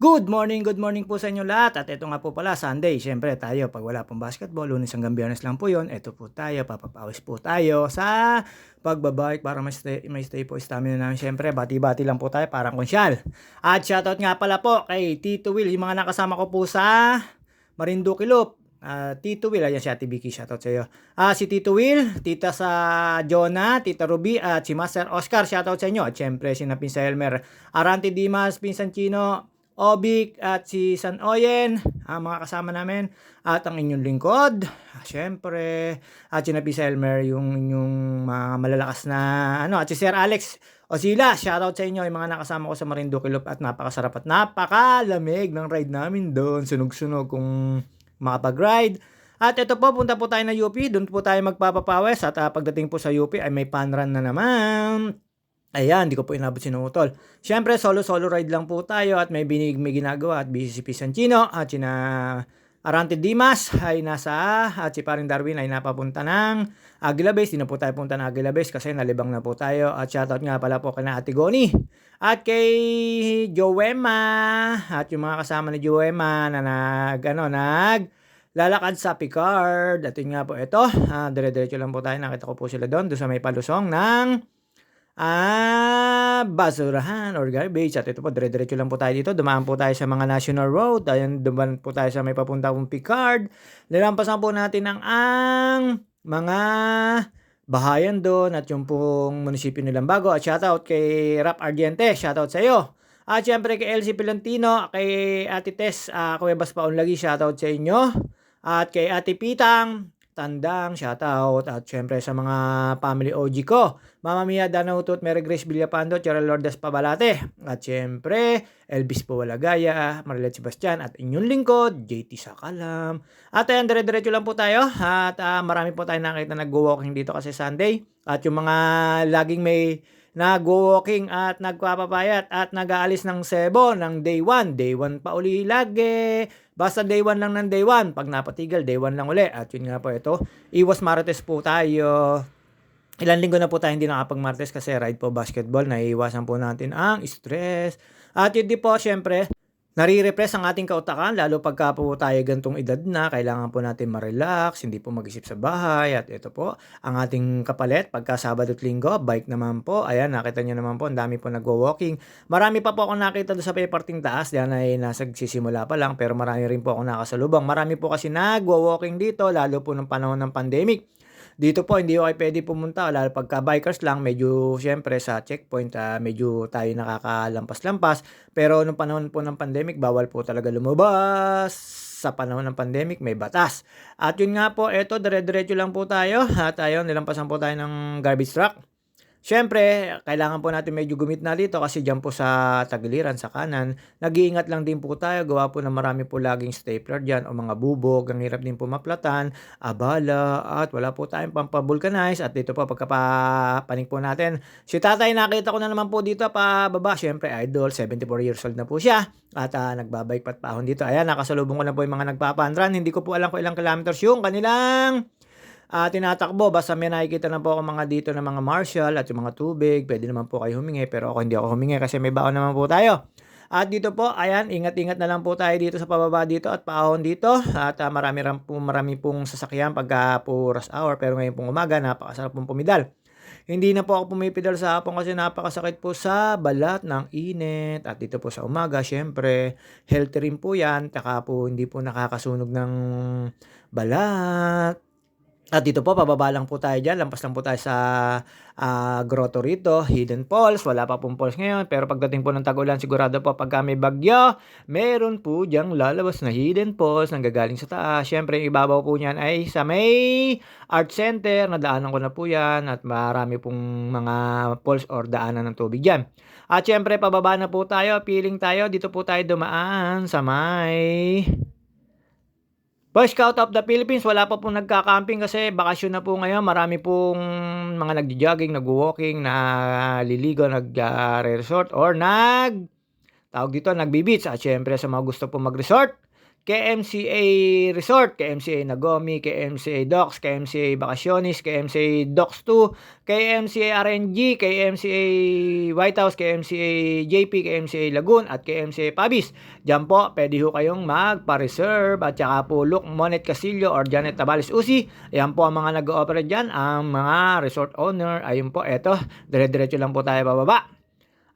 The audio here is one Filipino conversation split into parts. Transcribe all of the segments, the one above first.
Good morning po sa inyo lahat. At ito nga po pala, Sunday. Siyempre tayo, pag wala pong basketball, Lunes hanggang Biyernes lang po yun. Ito po tayo, papapawis po tayo sa pagbabike para may stay po stamina namin. Siyempre, bati-bati lang po tayo, parang konsyal. At shoutout nga pala po kay Tito Will, yung mga nakasama ko po sa Marinduque Loop. Tito Will, ayan si Ate Vicky, shoutout sa iyo. Si Tito Will, Tita sa Jonah, Tita Ruby, at si Master Oscar, shoutout sa inyo. At syempre, si Napinsa Elmer, Arante Dimas, Pinsan Chino, Obic at si San Oyen, mga kasama namin, at ang inyong lingkod, syempre, at si Napisa Elmer, yung inyong mga malalakas na, at si Sir Alex Osila, shoutout sa inyo, yung mga nakasama ko sa Marinduque Loop, at napakasarap at napakalamig ng ride namin doon, sunog-sunog kung makapag-ride. At ito po, punta po tayo na UP, doon po tayo magpapapawis, at pagdating po sa UP ay may fun run na naman. Ayan, di ko po inabot si Utol. Siyempre, solo ride lang po tayo at may ginagawa at busy si Pisantino at sina Arante Dimas ay nasa at si Paring Darwin ay napapunta ng Aguila Base. Di na po tayo punta ng Aguila Base kasi nalibang na po tayo. At shoutout nga pala po kay Ate Goni at kay Joema at yung mga kasama ni Joema na lalakad sa Picard. At yun nga po ito, dire-diretso lang po tayo. Nakita ko po sila doon sa may palusong ng basurahan or garbage. At ito po, dire-diretso lang po tayo dito. Dumaan po tayo sa mga national road. Ayan, dumaan po tayo sa may papuntang Picard. Nilampasan po natin ang mga bahayan doon at yung pong munisipyo nilang bago. At shoutout kay Rap Ardiente. Shoutout sa iyo. At syempre kay LC Pilantino, kay Ate Tess, Kuwebas Paunlagi. Shoutout sa inyo. At kay Ate Pitang Tandang, shoutout. At syempre sa mga family OG ko, Mama Mia Danautot, Mary Grace Villapando, Cheryl Lourdes Pabalate. At syempre, Elvis Powalagaya, Marilet Sebastian, at inyong lingkod, JT Sakalam. At ayan, dire-diretso lang po tayo. At marami po tayo nakita nag-walking dito kasi Sunday. At yung mga laging may nag-walking at nagpapapayat at nag-aalis ng Cebu ng day 1. Day 1 pa uli lagi. Basta day 1 lang ng day 1. Pag napatigil, day 1 lang uli. At yun nga po ito, iwas Marites po tayo. Ilang linggo na po tayo hindi nakapag-Martes kasi ride po basketball. Naiiwasan po natin ang stress. At yun din po, syempre, nare-repress ang ating kautakan, lalo pagka po tayo gantong edad na, kailangan po natin ma-relax, hindi po mag-isip sa bahay. At ito po, ang ating kapalit, pagka Sabado at Linggo, bike naman po. Ayan, nakita nyo naman po, ang dami po nag-walking. Marami pa po akong nakita doon sa parting taas, diyan ay nagsisimula pa lang, pero marami rin po akong nakasalubong. Marami po kasi nag-walking dito, lalo po nung panahon ng pandemic. Dito po, hindi ko kayo pwede pumunta. Lalo pagka bikers lang, medyo syempre sa checkpoint, medyo tayo nakakalampas-lampas. Pero nung panahon po ng pandemic, bawal po talaga lumabas. Sa panahon ng pandemic, may batas. At yun nga po, eto, dire-diretso lang po tayo. At ayun, nilampasan po tayo ng garbage truck. Siyempre, kailangan po natin medyo gumit na dito kasi dyan po sa tagiliran, sa kanan, nag-iingat lang din po tayo. Gawa po na marami po laging stapler dyan o mga bubog. Ang hirap din po maplatan, abala, at wala po tayong pampavulcanize. At dito po, pagkapapanig po natin, si tatay nakita ko na naman po dito pababa. Siyempre, idol, 74 years old na po siya. At nagbabike pat paahon dito. Ayan, nakasalubong ko lang po yung mga nagpapandran. Hindi ko po alam kung ilang kilometers yung kanilang tinatakbo. Basta may nakikita na po ako mga dito na mga marshal at yung mga tubig. Pwede naman po kayo humingi, pero ako hindi ako humingi kasi may baon naman po tayo. At dito po, ayan, ingat-ingat na lang po tayo dito sa pababa dito at paahon dito. At marami pong sasakyan pagka po rush hour, pero ngayon pong umaga, napakasarap pong pumidal. Hindi na po ako pumipidal sa hapon kasi napakasakit po sa balat ng init. At dito po sa umaga, syempre, healthy rin po yan. Taka po hindi po nakakasunog ng balat. At dito po, pababa lang po tayo dyan. Lampas lang po tayo sa grotto rito. Hidden Falls. Wala pa pong falls ngayon. Pero pagdating po ng tag-ulan, sigurado po pagka may bagyo, meron po dyang lalabas na Hidden Falls nang gagaling sa taas. Siyempre, yung ibabaw po niyan ay sa may Art Center. Nadaanan ko na po yan. At marami pong mga falls or daanan ng tubig dyan. At siyempre, pababa na po tayo. Piling tayo. Dito po tayo dumaan sa may Boy Scout of the Philippines. Wala pa pong nagka-camping kasi bakasyon na po ngayon. Marami pong mga nagjo-jogging, nagwo-walking, naliligo, nag-resort or tawag dito, nagbi-beach. At syempre sa mga gusto po mag-resort, KMCA Resort, KMCA Nagomi, KMCA Docks, KMCA Vacaciones, KMCA Docks 2, KMCA RNG, KMCA White House, KMCA JP, KMCA Lagoon, at KMCA Pabis. Diyan po, pwede ho kayong magpa-reserve at saka po Luke Monet Casillo or Janet Tabales Usi. Ayan po ang mga nag-ooperate dyan, ang mga resort owner. Ayun po, eto, dire-diretso lang po tayo bababa.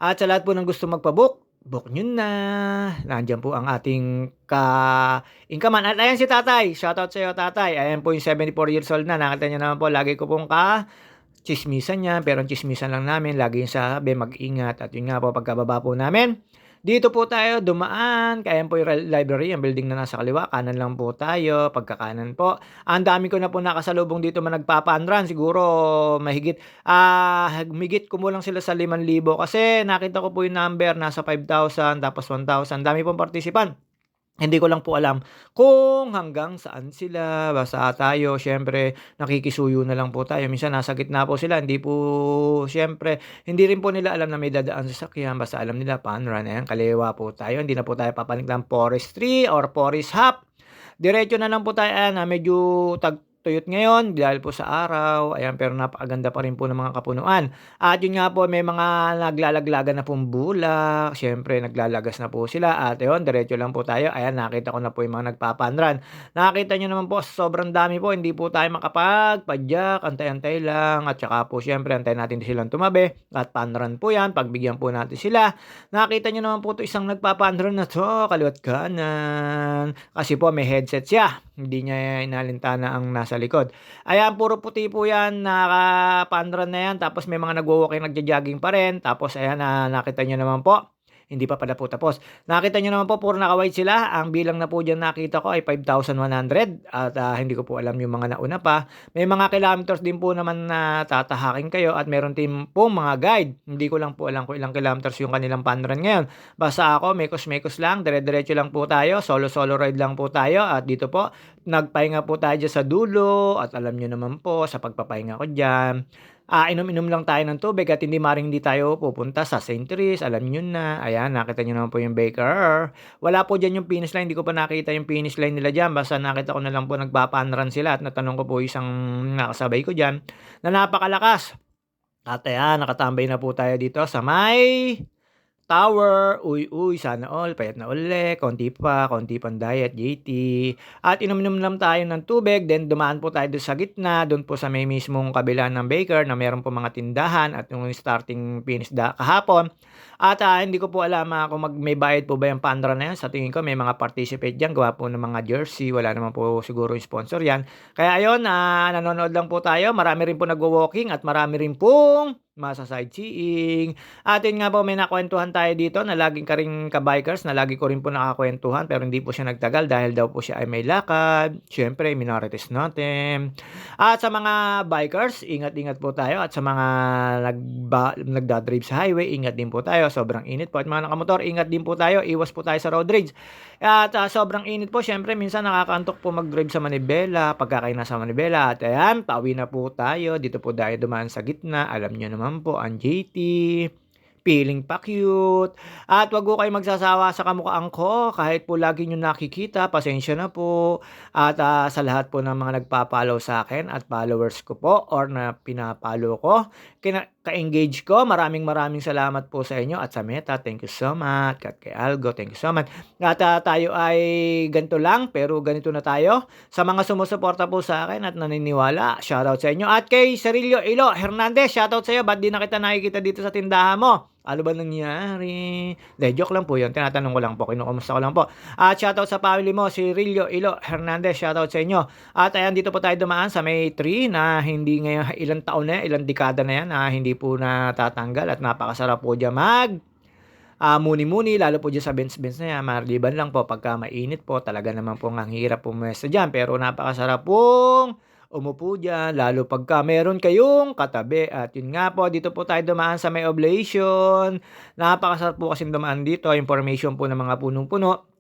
At sa lahat po ng gusto magpa-book, book nyo na. Nandiyan po ang ating ka-inkaman. At ayan si Tatay. Shoutout sa iyo, Tatay. Ayan po yung 74 years old na. Nakita nyo naman po, lagi ko pong chismisan niya. Pero ang chismisan lang namin, lagi yung sabi, mag-ingat. At yun nga po, pagkababa po namin, dito po tayo dumaan. Kaya po yung library, ang building na nasa kaliwa. Kanan lang po tayo. Pagkakanan po. Ang dami ko na po nakasalubong dito man nagpapaanran. Siguro mahigit kumulang sila sa 5,000 kasi nakita ko po yung number nasa 5,000 tapos 1,000. Dami pong participant. Hindi ko lang po alam kung hanggang saan sila. Basta tayo, syempre, nakikisuyo na lang po tayo. Minsan nasa gitna po sila. Hindi po, syempre, hindi rin po nila alam na may dadaan sa sakyan. Basta alam nila, panran. Ayan, kaliwa po tayo. Hindi na po tayo papanik ng forestry or forest hop. Diretso na lang po tayo. Ayan, medyo tuyot ngayon dahil po sa araw. Ayan, pero napakaganda pa rin po ng mga kapunuan. At yun nga po, may mga naglalaglagan na pong bulak. Siyempre, naglalagas na po sila. At yun, diretso lang po tayo. Ayan, nakita ko na po yung mga nagpapanran. Nakita nyo naman po, sobrang dami po. Hindi po tayo makapagpadyak. Antay-antay lang. At saka po, siyempre, antayin natin silang tumabi. At panran po yan. Pagbigyan po natin sila. Nakita nyo naman po ito, isang nagpapanran na to. Kaliwat kanan. Kasi po, may headset siya. Hindi niya inalintana ang nasa likod. Ayan, puro puti po yan, nakapanran na yan. Tapos may mga nagwo-walking, nagja-jogging pa rin. Tapos ayan, nakita nyo naman po. Hindi pa pala po tapos. Nakita nyo naman po, puro naka-white sila. Ang bilang na po dyan nakita ko ay 5,100. At hindi ko po alam yung mga nauna pa. May mga kilometers din po naman na tatahakin kayo. At meron din po mga guide. Hindi ko lang po alam kung ilang kilometers yung kanilang panran ngayon. Basta ako, mekos-mekos lang. Dire-diretso lang po tayo. Solo-solo ride lang po tayo. At dito po, nagpahinga po tayo dyan sa dulo. At alam nyo naman po, sa pagpapahinga ko dyan, inom-inom lang tayo ng tubig at hindi tayo pupunta sa St. Therese. Alam nyo na. Ayan, nakita nyo naman po yung baker. Wala po dyan yung finish line. Hindi ko pa nakita yung finish line nila dyan. Basta nakita ko na lang po nagpapanran sila. At natanong ko po isang nakasabay ko dyan na napakalakas. At ayan, nakatambay na po tayo dito sa may tower. Uy, sana all. Payat na uli. Konti pang diet, JT. At inom-inom lang tayo ng tubig. Then dumaan po tayo doon sa gitna. Doon po sa may mismong kabila ng baker na meron po mga tindahan. At yung starting finish kahapon. At hindi ko po alam kung may bayad po ba yung pandra na yan. Sa tingin ko may mga participate dyan. Gawa po ng mga jersey. Wala naman po siguro yung sponsor yan. Kaya ayun, nanonood lang po tayo. Marami rin po nagwo-walking at marami rin pong masa sightseeing. At yun nga po, may nakwentuhan tayo dito na laging ka-bikers na lagi ko rin po nakakwentuhan pero hindi po siya nagtagal dahil daw po siya ay may lakad. Siyempre, minorities natin. At sa mga bikers, ingat-ingat po tayo. At sa mga nagdadrive sa highway, ingat din po tayo. Sobrang init po. At mga nakamotor, ingat din po tayo. Iwas po tayo sa road rage. At sobrang init po. Siyempre, minsan nakakantok po mag-drive sa Manibela. Pagka kayo nasa Manibela. At ayan, pauwi na po tayo. Dito po tayo dumaan sa gitna. Alam nyo naman po, ang JT, feeling pa cute. At wag po kayo magsasawa sa kamukhaan ko. Kahit po lagi nyo nakikita, pasensya na po. At sa lahat po ng mga nagpa-follow sa akin at followers ko po or na pinapollow ko, ka-engage ko, maraming salamat po sa inyo. At sa Meta, thank you so much. At kay Algo, thank you so much. At tayo ay ganito lang, pero ganito na tayo. Sa mga sumusuporta po sa akin at naniniwala, shoutout sa inyo. At kay Cirilio Ilo Hernandez, shoutout sa iyo. Ba't di na kita nakikita dito sa tindahan mo? Ano ba nangyari? Joke lang po yun. Tinatanong ko lang po. Kinukumusta ko lang po. At shoutout sa family mo, si Rilio Ilo Hernandez. Shoutout sa inyo. At ayan, dito po tayo dumaan sa may tree na hindi ngayon, ilang taon na yan, ilang dekada na yan, na hindi po natatanggal. At napakasarap po dyan muni-muni, lalo po dyan sa bench-bench na yan. Marliban lang po pagka mainit po. Talaga naman po ang hirap pumwesto dyan. Pero napakasarap pong umupo dyan, lalo pagka meron kayong katabi. At yun nga po, dito po tayo dumaan sa may oblation. Napakasarap po kasi dumaan dito. Information po ng mga punong-puno.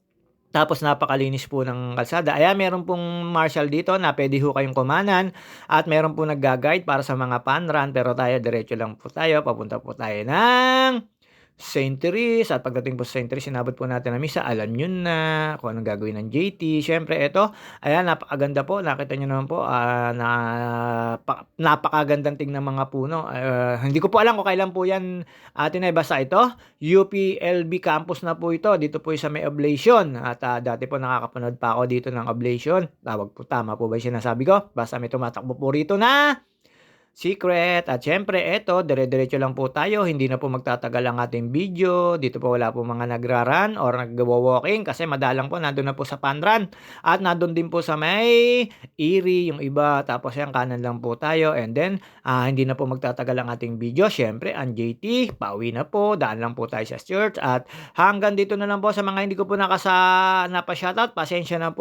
Tapos napakalinis po ng kalsada. Ayan, meron pong marshal dito na pwede ho kayong kumanan. At meron po nagga-guide para sa mga panran. Pero tayo, diretso lang po tayo. Papunta po tayo ng St. Therese at pagdating po sa St. Therese inabot po natin ang misa, alam niyo na kung anong gagawin ng JT. Siyempre eto, ayan napakaganda po, nakita niyo naman po, napakagandang tingnan mga puno. Hindi ko po alam kung kailan po 'yan, Tinay, basta ito, UPLB campus na po ito, dito po sa may Oblation at, dati po nakakapanood pa ako dito ng Oblation. Tama po ba yung sinasabi ko? Basta may tumatakbo po rito na secret. At syempre eto, dire-diretso lang po tayo, hindi na po magtatagal ang ating video. Dito po wala po mga nagra-run or nagwo-walking kasi madalang po nandun na po sa Panran. At nandun din po sa may Erie yung iba. Tapos yan, kanan lang po tayo. And then, hindi na po magtatagal ang ating video. Syempre, ang JT, pauwi na po. Daan lang po tayo sa church. At hanggang dito na lang po sa mga hindi ko po napa-shoutout. Pasensya na po.